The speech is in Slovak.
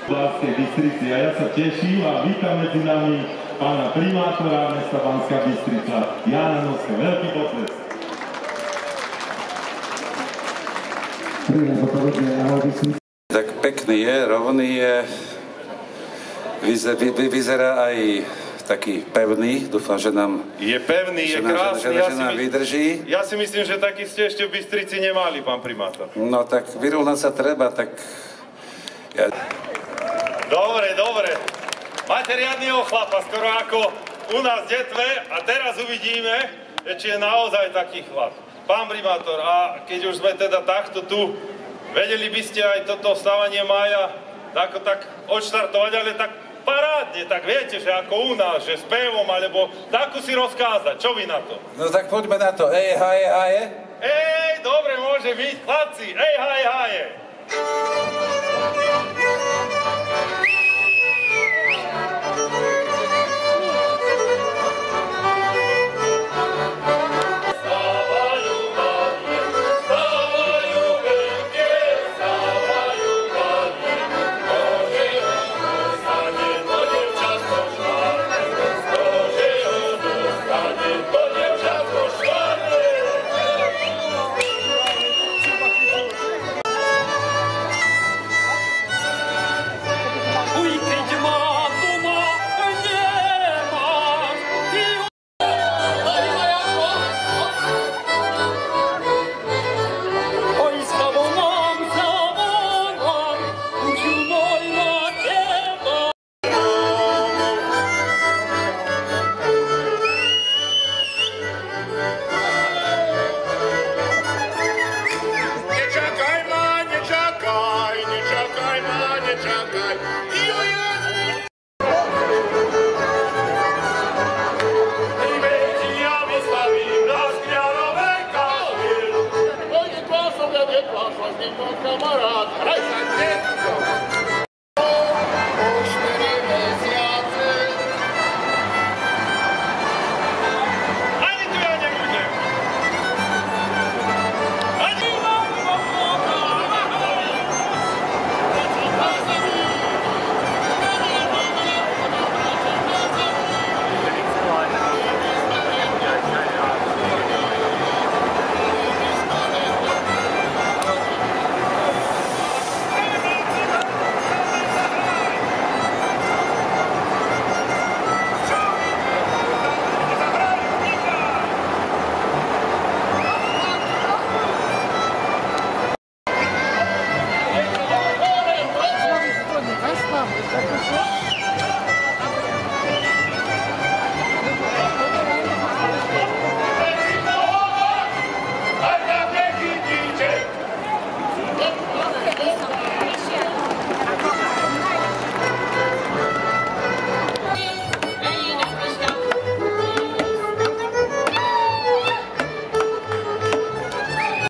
Banskej Bystrici. A ja sa teším a vítam medzi nami pána primátora mesta Banská Bystrica, Jána Noska. Veľký potlesk. Tak pekný je, rovný je, vyzerá aj taký pevný, dúfam, že nám... Je pevný, je krásny, že nám vydrží. Ja si myslím, že taký ste ešte v Bystrici nemali, pán primátor. No tak vyrovnať sa treba, tak... Dobre. Máte riadneho chlapa, skoro ako u nás detve a teraz uvidíme, či je naozaj taký chlap. Pán primátor, a keď už sme teda takto tu, vedeli by ste aj toto vstávanie mája tak odštartovať, ale tak parádne, tak viete, že ako u nás, že spevom, alebo takú si rozkázať. Čo vy na to? No tak poďme na to. Ej, haje. Dobre, môže byť, chlapci. Ej, haje. Nečakaj,